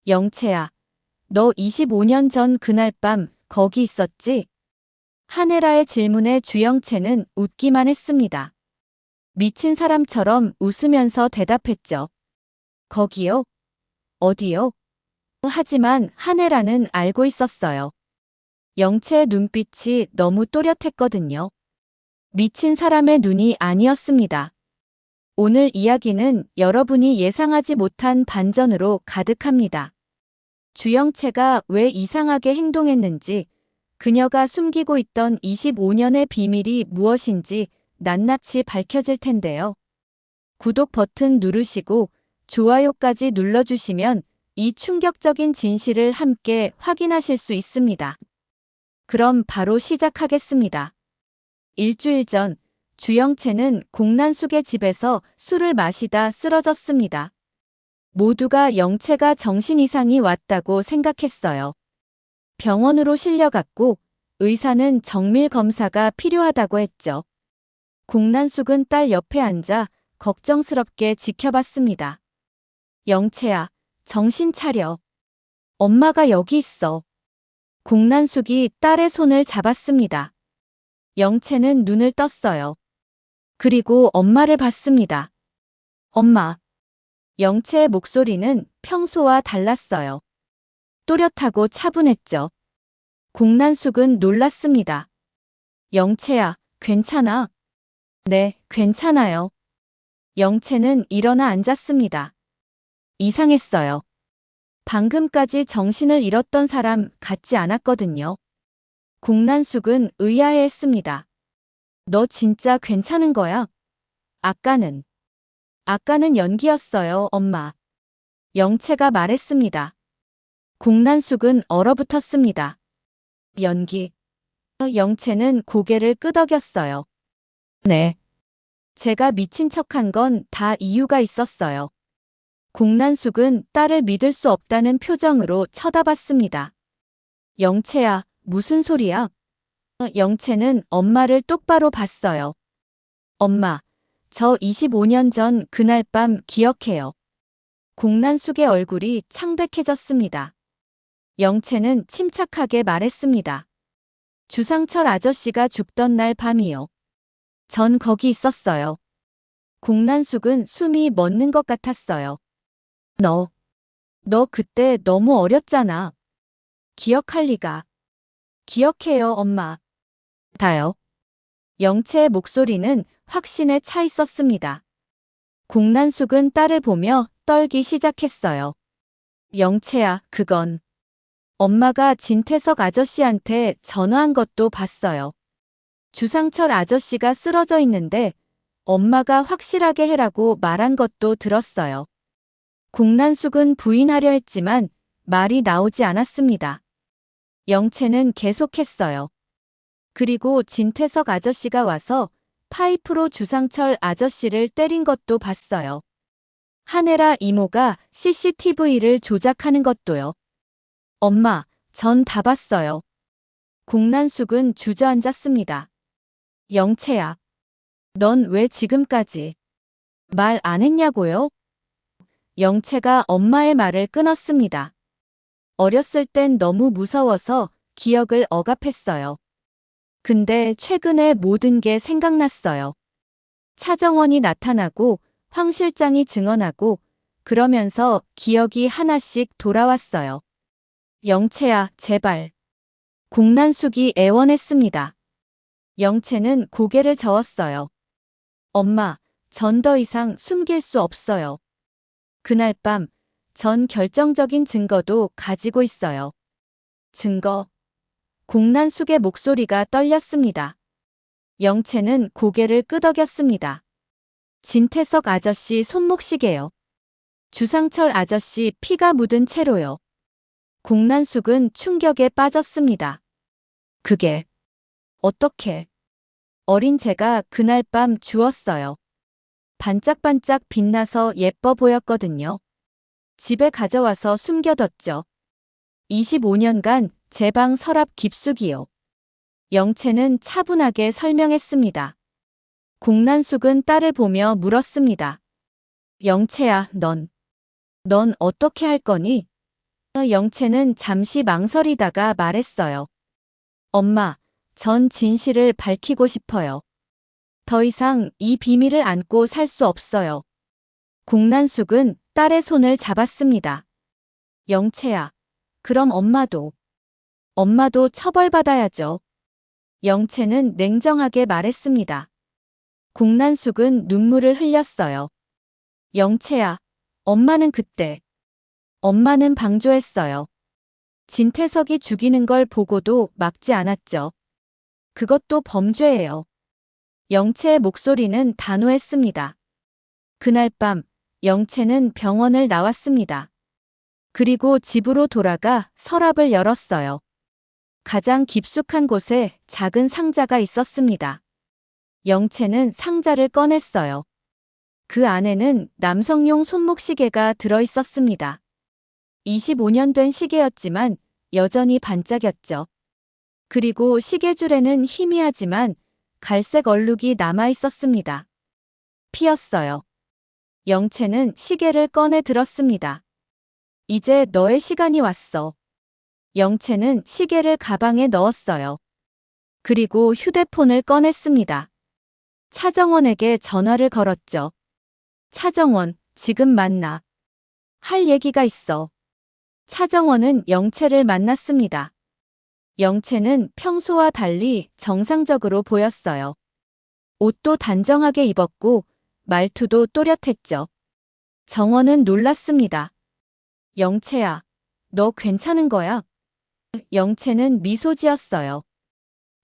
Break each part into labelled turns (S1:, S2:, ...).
S1: 영채야, 너 25년 전 그날 밤 거기 있었지? 한혜라의 질문에 주영채는 웃기만 했습니다. 미친 사람처럼 웃으면서 대답했죠. 거기요? 어디요? 하지만 한혜라는 알고 있었어요. 영채의 눈빛이 너무 또렷했거든요. 미친 사람의 눈이 아니었습니다. 오늘 이야기는 여러분이 예상하지 못한 반전으로 가득합니다. 주영채가 왜 이상하게 행동했는지, 그녀가 숨기고 있던 25년의 비밀이 무엇인지 낱낱이 밝혀질 텐데요. 구독 버튼 누르시고 좋아요까지 눌러주시면 이 충격적인 진실을 함께 확인하실 수 있습니다. 그럼 바로 시작하겠습니다. 일주일 전, 주영채는 공난숙의 집에서 술을 마시다 쓰러졌습니다. 모두가 영채가 정신 이상이 왔다고 생각했어요. 병원으로 실려갔고 의사는 정밀 검사가 필요하다고 했죠. 공난숙은 딸 옆에 앉아 걱정스럽게 지켜봤습니다. 영채야, 정신 차려. 엄마가 여기 있어. 공난숙이 딸의 손을 잡았습니다. 영채는 눈을 떴어요. 그리고 엄마를 봤습니다. 엄마. 영채의 목소리는 평소와 달랐어요. 또렷하고 차분했죠. 공난숙은 놀랐습니다. 영채야, 괜찮아? 네, 괜찮아요. 영채는 일어나 앉았습니다. 이상했어요. 방금까지 정신을 잃었던 사람 같지 않았거든요. 공난숙은 의아해했습니다. 너 진짜 괜찮은 거야? 아까는 연기였어요, 엄마. 영채가 말했습니다. 공난숙은 얼어붙었습니다. 연기. 영채는 고개를 끄덕였어요. 네. 제가 미친 척한 건 다 이유가 있었어요. 공난숙은 딸을 믿을 수 없다는 표정으로 쳐다봤습니다. 영채야, 무슨 소리야? 영채는 엄마를 똑바로 봤어요. 엄마, 저 25년 전 그날 밤 기억해요. 공난숙의 얼굴이 창백해졌습니다. 영채는 침착하게 말했습니다. 주상철 아저씨가 죽던 날 밤이요. 전 거기 있었어요. 공난숙은 숨이 멎는 것 같았어요. 너 그때 너무 어렸잖아. 기억할 리가. 기억해요, 엄마. 다요. 영채의 목소리는 확신에 차 있었습니다. 공난숙은 딸을 보며 떨기 시작했어요. 영채야, 그건. 엄마가 진태석 아저씨한테 전화한 것도 봤어요. 주상철 아저씨가 쓰러져 있는데 엄마가 확실하게 해라고 말한 것도 들었어요. 공난숙은 부인하려 했지만 말이 나오지 않았습니다. 영채는 계속했어요. 그리고 진태석 아저씨가 와서 파이프로 주상철 아저씨를 때린 것도 봤어요. 한혜라 이모가 CCTV를 조작하는 것도요. 엄마, 전 다 봤어요. 공난숙은 주저앉았습니다. 영채야, 넌 왜 지금까지 말 안 했냐고요? 영채가 엄마의 말을 끊었습니다. 어렸을 땐 너무 무서워서 기억을 억압했어요. 근데 최근에 모든 게 생각났어요. 차정원이 나타나고 황 실장이 증언하고 그러면서 기억이 하나씩 돌아왔어요. 영채야, 제발. 공난숙이 애원했습니다. 영채는 고개를 저었어요. 엄마, 전 더 이상 숨길 수 없어요. 그날 밤, 전 결정적인 증거도 가지고 있어요. 증거. 공난숙의 목소리가 떨렸습니다. 영채는 고개를 끄덕였습니다. 진태석 아저씨 손목시계요. 주상철 아저씨 피가 묻은 채로요. 공난숙은 충격에 빠졌습니다. 그게 어떻게? 어린 제가 그날 밤 주웠어요. 반짝반짝 빛나서 예뻐 보였거든요. 집에 가져와서 숨겨뒀죠. 25년간 제 방 서랍 깊숙이요. 영채는 차분하게 설명했습니다. 공난숙은 딸을 보며 물었습니다. 영채야, 넌 어떻게 할 거니? 영채는 잠시 망설이다가 말했어요. 엄마, 전 진실을 밝히고 싶어요. 더 이상 이 비밀을 안고 살 수 없어요. 공난숙은 딸의 손을 잡았습니다. 영채야, 그럼 엄마도 처벌받아야죠. 영채는 냉정하게 말했습니다. 공난숙은 눈물을 흘렸어요. 영채야, 엄마는 방조했어요. 진태석이 죽이는 걸 보고도 막지 않았죠. 그것도 범죄예요. 영채의 목소리는 단호했습니다. 그날 밤, 영채는 병원을 나왔습니다. 그리고 집으로 돌아가 서랍을 열었어요. 가장 깊숙한 곳에 작은 상자가 있었습니다. 영채는 상자를 꺼냈어요. 그 안에는 남성용 손목시계가 들어있었습니다. 25년 된 시계였지만 여전히 반짝였죠. 그리고 시계줄에는 희미하지만 갈색 얼룩이 남아 있었습니다. 피었어요. 영채는 시계를 꺼내 들었습니다. 이제 너의 시간이 왔어. 영채는 시계를 가방에 넣었어요. 그리고 휴대폰을 꺼냈습니다. 차정원에게 전화를 걸었죠. 차정원, 지금 만나. 할 얘기가 있어. 차정원은 영채를 만났습니다. 영채는 평소와 달리 정상적으로 보였어요. 옷도 단정하게 입었고 말투도 또렷했죠. 정원은 놀랐습니다. 영채야, 너 괜찮은 거야? 영채는 미소 지었어요.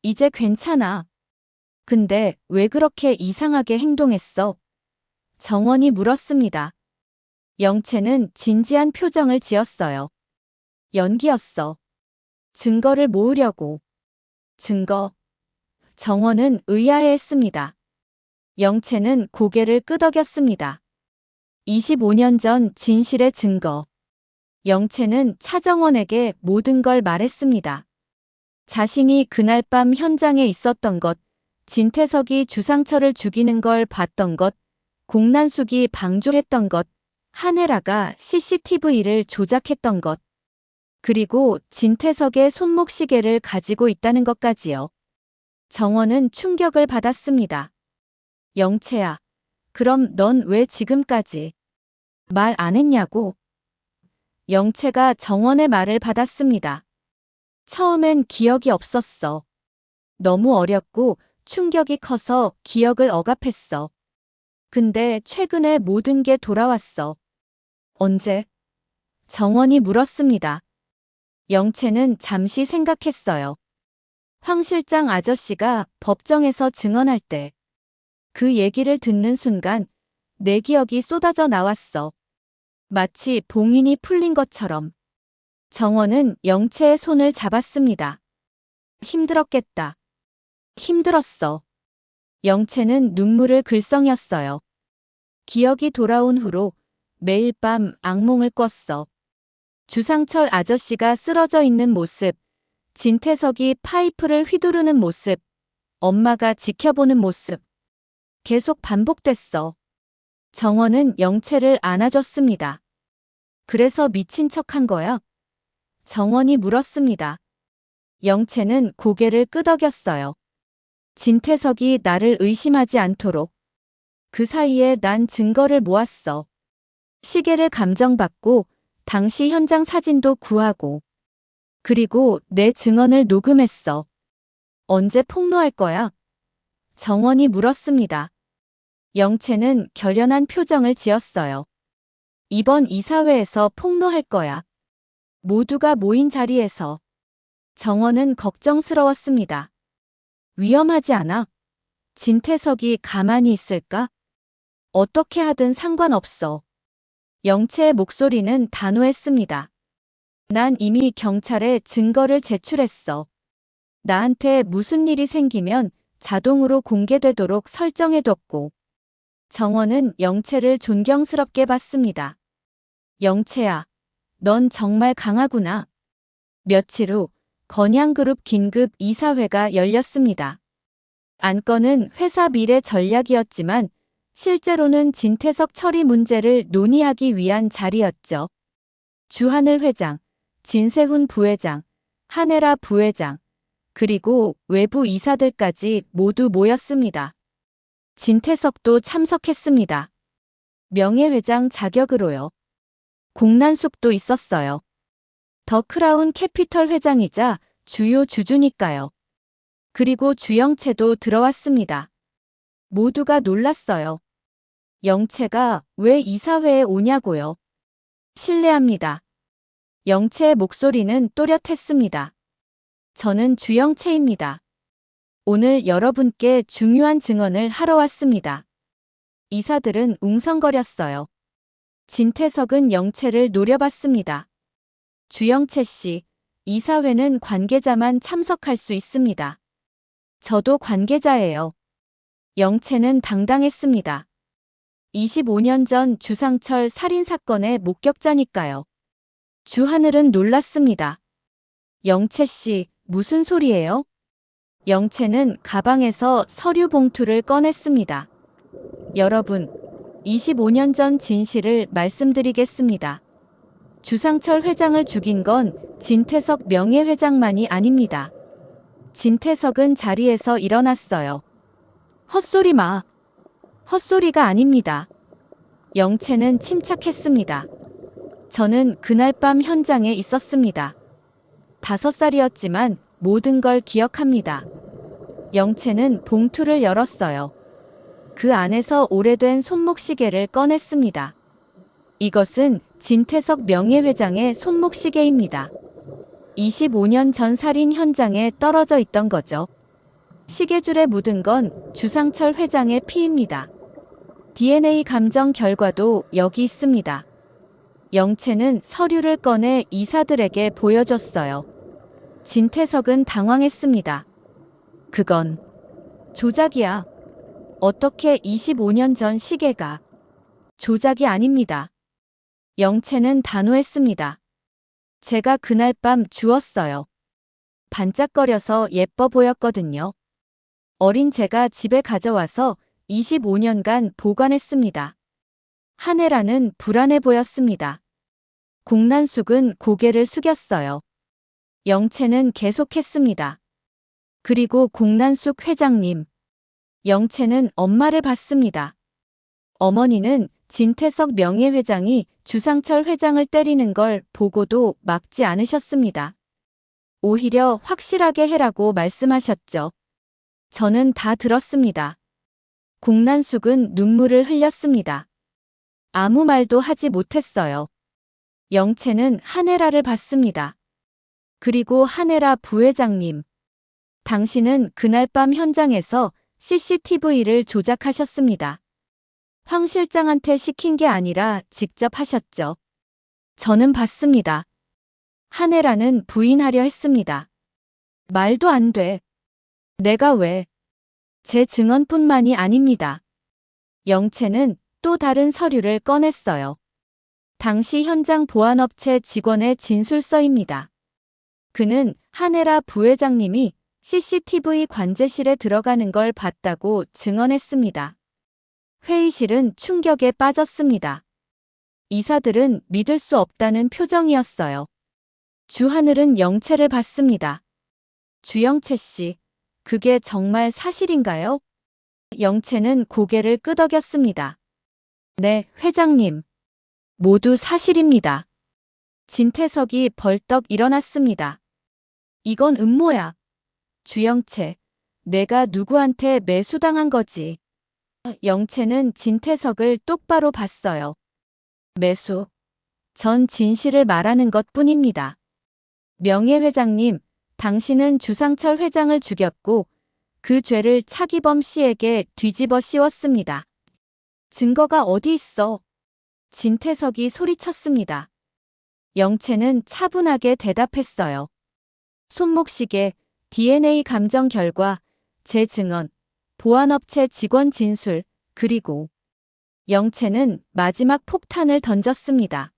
S1: 이제 괜찮아. 근데 왜 그렇게 이상하게 행동했어? 정원이 물었습니다. 영채는 진지한 표정을 지었어요. 연기였어. 증거를 모으려고. 증거. 정원은 의아해했습니다. 영채는 고개를 끄덕였습니다. 25년 전 진실의 증거. 영채는 차정원에게 모든 걸 말했습니다. 자신이 그날 밤 현장에 있었던 것, 진태석이 주상철을 죽이는 걸 봤던 것, 공난숙이 방조했던 것, 한혜라가 CCTV를 조작했던 것, 그리고 진태석의 손목시계를 가지고 있다는 것까지요. 정원은 충격을 받았습니다. 영채야, 그럼 넌 왜 지금까지 말 안 했냐고? 영채가 정원의 말을 받았습니다. 처음엔 기억이 없었어. 너무 어렸고 충격이 커서 기억을 억압했어. 근데 최근에 모든 게 돌아왔어. 언제? 정원이 물었습니다. 영채는 잠시 생각했어요. 황 실장 아저씨가 법정에서 증언할 때 그 얘기를 듣는 순간 내 기억이 쏟아져 나왔어. 마치 봉인이 풀린 것처럼. 정원은 영채의 손을 잡았습니다. 힘들었겠다. 힘들었어. 영채는 눈물을 글썽였어요. 기억이 돌아온 후로 매일 밤 악몽을 꿨어. 주상철 아저씨가 쓰러져 있는 모습, 진태석이 파이프를 휘두르는 모습, 엄마가 지켜보는 모습. 계속 반복됐어. 정원은 영채를 안아줬습니다. 그래서 미친 척한 거야? 정원이 물었습니다. 영채는 고개를 끄덕였어요. 진태석이 나를 의심하지 않도록. 그 사이에 난 증거를 모았어. 시계를 감정받고 당시 현장 사진도 구하고. 그리고 내 증언을 녹음했어. 언제 폭로할 거야? 정원이 물었습니다. 영채는 결연한 표정을 지었어요. 이번 이사회에서 폭로할 거야. 모두가 모인 자리에서. 정원은 걱정스러웠습니다. 위험하지 않아? 진태석이 가만히 있을까? 어떻게 하든 상관없어. 영채의 목소리는 단호했습니다. 난 이미 경찰에 증거를 제출했어. 나한테 무슨 일이 생기면 자동으로 공개되도록 설정해뒀고. 정원은 영채를 존경스럽게 봤습니다. 영채야, 넌 정말 강하구나. 며칠 후 건양그룹 긴급 이사회가 열렸습니다. 안건은 회사 미래 전략이었지만 실제로는 진태석 처리 문제를 논의하기 위한 자리였죠. 주하늘 회장, 진세훈 부회장, 한혜라 부회장, 그리고 외부 이사들까지 모두 모였습니다. 진태석도 참석했습니다. 명예회장 자격으로요. 공난숙도 있었어요. 더 크라운 캐피털 회장이자 주요 주주니까요. 그리고 주영채도 들어왔습니다. 모두가 놀랐어요. 영채가 왜 이사회에 오냐고요? 실례합니다. 영채의 목소리는 또렷했습니다. 저는 주영채입니다. 오늘 여러분께 중요한 증언을 하러 왔습니다. 이사들은 웅성거렸어요. 진태석은 영채를 노려봤습니다. 주영채 씨, 이사회는 관계자만 참석할 수 있습니다. 저도 관계자예요. 영채는 당당했습니다. 25년 전 주상철 살인사건의 목격자니까요. 주하늘은 놀랐습니다. 영채 씨, 무슨 소리예요? 영채는 가방에서 서류 봉투를 꺼냈습니다. 여러분, 25년 전 진실을 말씀드리겠습니다. 주상철 회장을 죽인 건 진태석 명예회장만이 아닙니다. 진태석은 자리에서 일어났어요. 헛소리 마. 헛소리가 아닙니다. 영채는 침착했습니다. 저는 그날 밤 현장에 있었습니다. 5살이었지만 모든 걸 기억합니다. 영채는 봉투를 열었어요. 그 안에서 오래된 손목시계를 꺼냈습니다. 이것은 진태석 명예회장의 손목시계입니다. 25년 전 살인 현장에 떨어져 있던 거죠. 시계줄에 묻은 건 주상철 회장의 피입니다. DNA 감정 결과도 여기 있습니다. 영채는 서류를 꺼내 이사들에게 보여줬어요. 진태석은 당황했습니다. 그건 조작이야. 어떻게 25년 전 시계가 조작이 아닙니다. 영채는 단호했습니다. 제가 그날 밤 주웠어요. 반짝거려서 예뻐 보였거든요. 어린 제가 집에 가져와서 25년간 보관했습니다. 한혜라는 불안해 보였습니다. 공난숙은 고개를 숙였어요. 영채는 계속했습니다. 그리고 공난숙 회장님. 영채는 엄마를 봤습니다. 어머니는 진태석 명예회장이 주상철 회장을 때리는 걸 보고도 막지 않으셨습니다. 오히려 확실하게 해라고 말씀하셨죠. 저는 다 들었습니다. 공난숙은 눈물을 흘렸습니다. 아무 말도 하지 못했어요. 영채는 한혜라를 봤습니다. 그리고 한혜라 부회장님. 당신은 그날 밤 현장에서 CCTV를 조작하셨습니다. 황 실장한테 시킨 게 아니라 직접 하셨죠. 저는 봤습니다. 한혜라는 부인하려 했습니다. 말도 안 돼. 내가 왜? 제 증언뿐만이 아닙니다. 영채는 또 다른 서류를 꺼냈어요. 당시 현장 보안업체 직원의 진술서입니다. 그는 한혜라 부회장님이 CCTV 관제실에 들어가는 걸 봤다고 증언했습니다. 회의실은 충격에 빠졌습니다. 이사들은 믿을 수 없다는 표정이었어요. 주하늘은 영채를 봤습니다. 주영채 씨, 그게 정말 사실인가요? 영채는 고개를 끄덕였습니다. 네, 회장님. 모두 사실입니다. 진태석이 벌떡 일어났습니다. 이건 음모야. 주영채, 내가 누구한테 매수당한 거지? 영채는 진태석을 똑바로 봤어요. 매수. 전 진실을 말하는 것뿐입니다. 명예회장님, 당신은 주상철 회장을 죽였고 그 죄를 차기범 씨에게 뒤집어 씌웠습니다. 증거가 어디 있어? 진태석이 소리쳤습니다. 영채는 차분하게 대답했어요. 손목시계, DNA 감정 결과, 제 증언, 보안업체 직원 진술, 그리고 영채는 마지막 폭탄을 던졌습니다.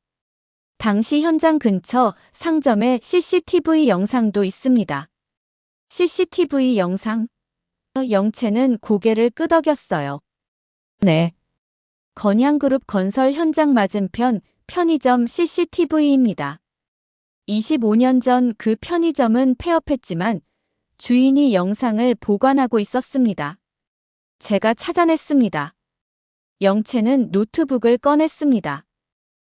S1: 당시 현장 근처 상점에 CCTV 영상도 있습니다. CCTV 영상? 영채는 고개를 끄덕였어요. 네. 건양그룹 건설 현장 맞은편 편의점 CCTV입니다. 25년 전 그 편의점은 폐업했지만 주인이 영상을 보관하고 있었습니다. 제가 찾아냈습니다. 영채는 노트북을 꺼냈습니다.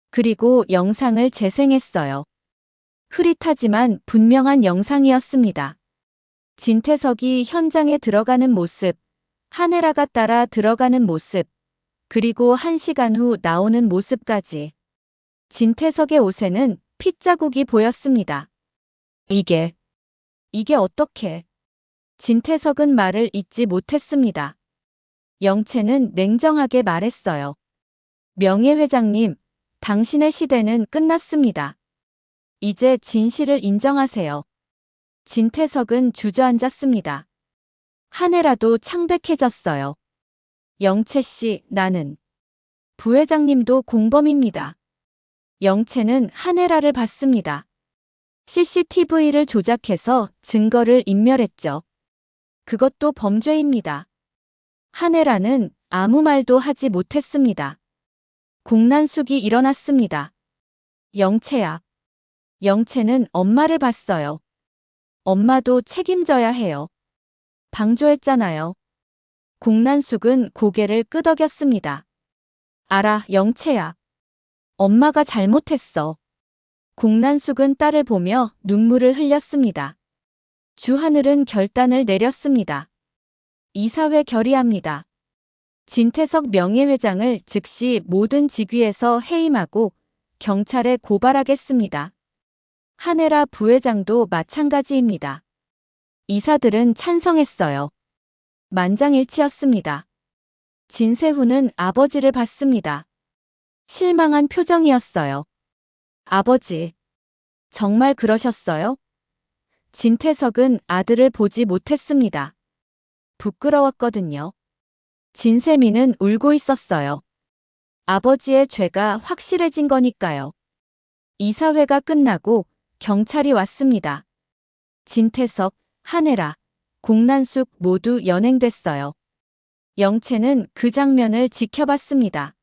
S1: 그리고 영상을 재생했어요. 흐릿하지만 분명한 영상이었습니다. 진태석이 현장에 들어가는 모습, 하네라가 따라 들어가는 모습, 그리고 1시간 후 나오는 모습까지. 진태석의 옷에는 핏자국이 보였습니다. 이게 어떻게? 진태석은 말을 잇지 못했습니다. 영채는 냉정하게 말했어요. 명예회장님, 당신의 시대는 끝났습니다. 이제 진실을 인정하세요. 진태석은 주저앉았습니다. 하네라도 창백해졌어요. 영채 씨, 나는 부회장님도 공범입니다. 영채는 하네라를 봤습니다. CCTV를 조작해서 증거를 인멸했죠. 그것도 범죄입니다. 하네라는 아무 말도 하지 못했습니다. 공난숙이 일어났습니다. 영채야. 영채는 엄마를 봤어요. 엄마도 책임져야 해요. 방조했잖아요. 공난숙은 고개를 끄덕였습니다. 알아, 영채야. 엄마가 잘못했어. 공난숙은 딸을 보며 눈물을 흘렸습니다. 주하늘은 결단을 내렸습니다. 이사회 결의합니다. 진태석 명예회장을 즉시 모든 직위에서 해임하고 경찰에 고발하겠습니다. 하네라 부회장도 마찬가지입니다. 이사들은 찬성했어요. 만장일치였습니다. 진세훈은 아버지를 봤습니다. 실망한 표정이었어요. 아버지, 정말 그러셨어요? 진태석은 아들을 보지 못했습니다. 부끄러웠거든요. 진세미는 울고 있었어요. 아버지의 죄가 확실해진 거니까요. 이사회가 끝나고 경찰이 왔습니다. 진태석, 하네라, 공난숙 모두 연행됐어요. 영채는 그 장면을 지켜봤습니다.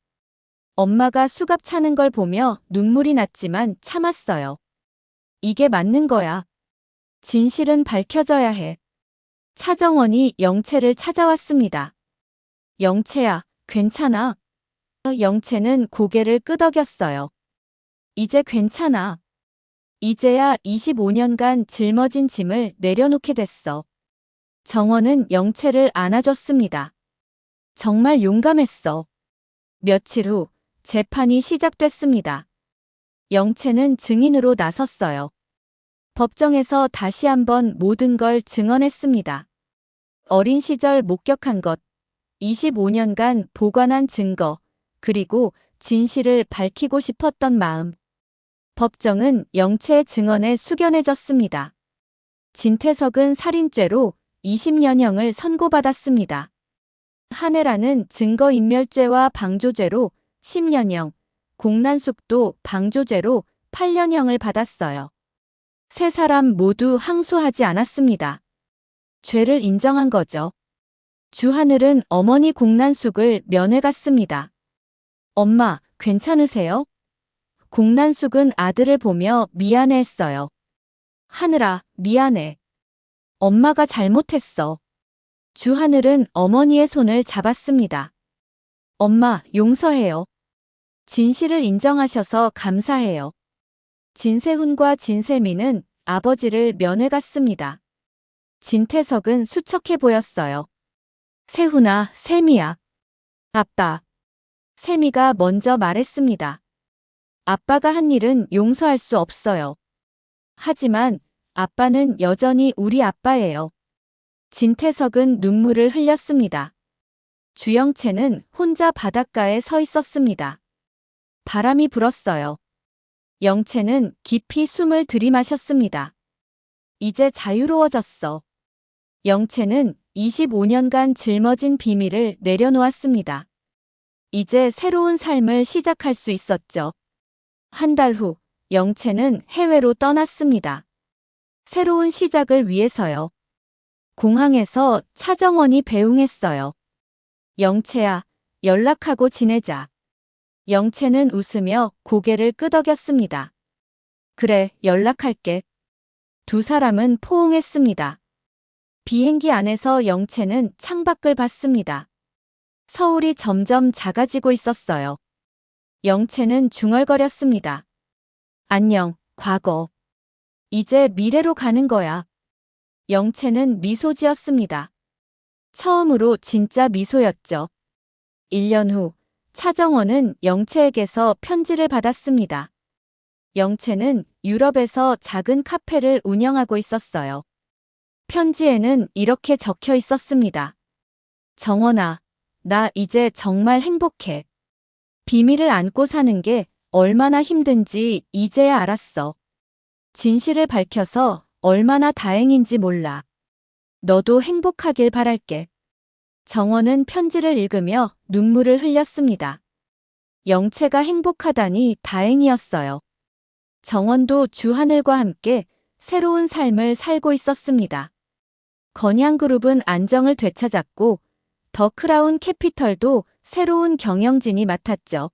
S1: 엄마가 수갑 차는 걸 보며 눈물이 났지만 참았어요. 이게 맞는 거야. 진실은 밝혀져야 해. 차정원이 영채를 찾아왔습니다. 영채야, 괜찮아? 영채는 고개를 끄덕였어요. 이제 괜찮아. 이제야 25년간 짊어진 짐을 내려놓게 됐어. 정원은 영채를 안아줬습니다. 정말 용감했어. 며칠 후 재판이 시작됐습니다. 영채는 증인으로 나섰어요. 법정에서 다시 한번 모든 걸 증언했습니다. 어린 시절 목격한 것, 25년간 보관한 증거, 그리고 진실을 밝히고 싶었던 마음. 법정은 영채의 증언에 숙연해졌습니다. 진태석은 살인죄로 20년형을 선고받았습니다. 하네라는 증거인멸죄와 방조죄로 10년형, 공난숙도 방조죄로 8년형을 받았어요. 세 사람 모두 항소하지 않았습니다. 죄를 인정한 거죠. 주하늘은 어머니 공난숙을 면회 갔습니다. 엄마, 괜찮으세요? 공난숙은 아들을 보며 미안해했어요. 하늘아, 미안해. 엄마가 잘못했어. 주하늘은 어머니의 손을 잡았습니다. 엄마, 용서해요. 진실을 인정하셔서 감사해요. 진세훈과 진세미는 아버지를 면회 갔습니다. 진태석은 수척해 보였어요. 세훈아, 세미야. 아빠. 세미가 먼저 말했습니다. 아빠가 한 일은 용서할 수 없어요. 하지만 아빠는 여전히 우리 아빠예요. 진태석은 눈물을 흘렸습니다. 주영채는 혼자 바닷가에 서 있었습니다. 바람이 불었어요. 영채는 깊이 숨을 들이마셨습니다. 이제 자유로워졌어. 영채는 25년간 짊어진 비밀을 내려놓았습니다. 이제 새로운 삶을 시작할 수 있었죠. 한 달 후, 영채는 해외로 떠났습니다. 새로운 시작을 위해서요. 공항에서 차정원이 배웅했어요. 영채야, 연락하고 지내자. 영채는 웃으며 고개를 끄덕였습니다. 그래, 연락할게. 두 사람은 포옹했습니다. 비행기 안에서 영채는 창밖을 봤습니다. 서울이 점점 작아지고 있었어요. 영채는 중얼거렸습니다. 안녕, 과거. 이제 미래로 가는 거야. 영채는 미소 지었습니다. 처음으로 진짜 미소였죠. 1년 후, 차정원은 영채에게서 편지를 받았습니다. 영채는 유럽에서 작은 카페를 운영하고 있었어요. 편지에는 이렇게 적혀 있었습니다. 정원아, 나 이제 정말 행복해. 비밀을 안고 사는 게 얼마나 힘든지 이제야 알았어. 진실을 밝혀서 얼마나 다행인지 몰라. 너도 행복하길 바랄게. 정원은 편지를 읽으며 눈물을 흘렸습니다. 영채가 행복하다니 다행이었어요. 정원도 주하늘과 함께 새로운 삶을 살고 있었습니다. 건양그룹은 안정을 되찾았고 더 크라운 캐피털도 새로운 경영진이 맡았죠.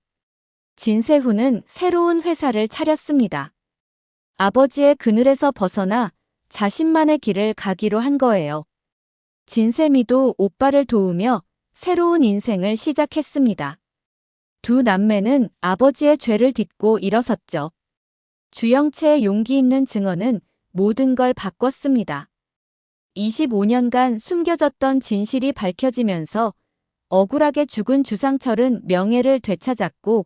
S1: 진세훈은 새로운 회사를 차렸습니다. 아버지의 그늘에서 벗어나 자신만의 길을 가기로 한 거예요. 진세미도 오빠를 도우며 새로운 인생을 시작했습니다. 두 남매는 아버지의 죄를 딛고 일어섰죠. 주영채의 용기 있는 증언은 모든 걸 바꿨습니다. 25년간 숨겨졌던 진실이 밝혀지면서 억울하게 죽은 주상철은 명예를 되찾았고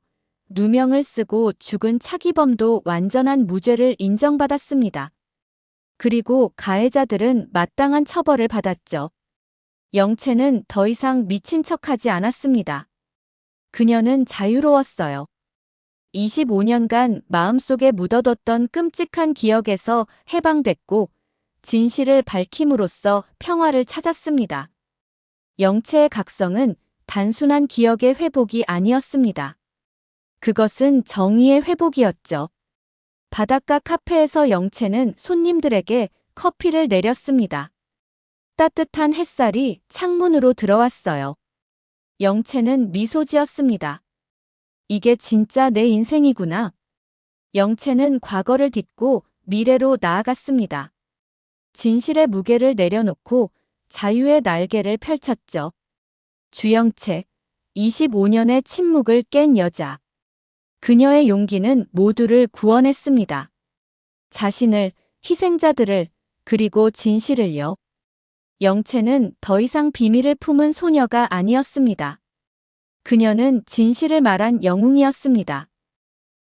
S1: 누명을 쓰고 죽은 차기범도 완전한 무죄를 인정받았습니다. 그리고 가해자들은 마땅한 처벌을 받았죠. 영채는 더 이상 미친 척하지 않았습니다. 그녀는 자유로웠어요. 25년간 마음속에 묻어뒀던 끔찍한 기억에서 해방됐고 진실을 밝힘으로써 평화를 찾았습니다. 영채의 각성은 단순한 기억의 회복이 아니었습니다. 그것은 정의의 회복이었죠. 바닷가 카페에서 영채는 손님들에게 커피를 내렸습니다. 따뜻한 햇살이 창문으로 들어왔어요. 영채는 미소 지었습니다. 이게 진짜 내 인생이구나. 영채는 과거를 딛고 미래로 나아갔습니다. 진실의 무게를 내려놓고 자유의 날개를 펼쳤죠. 주영채, 25년의 침묵을 깬 여자. 그녀의 용기는 모두를 구원했습니다. 자신을, 희생자들을, 그리고 진실을요. 영채는 더 이상 비밀을 품은 소녀가 아니었습니다. 그녀는 진실을 말한 영웅이었습니다.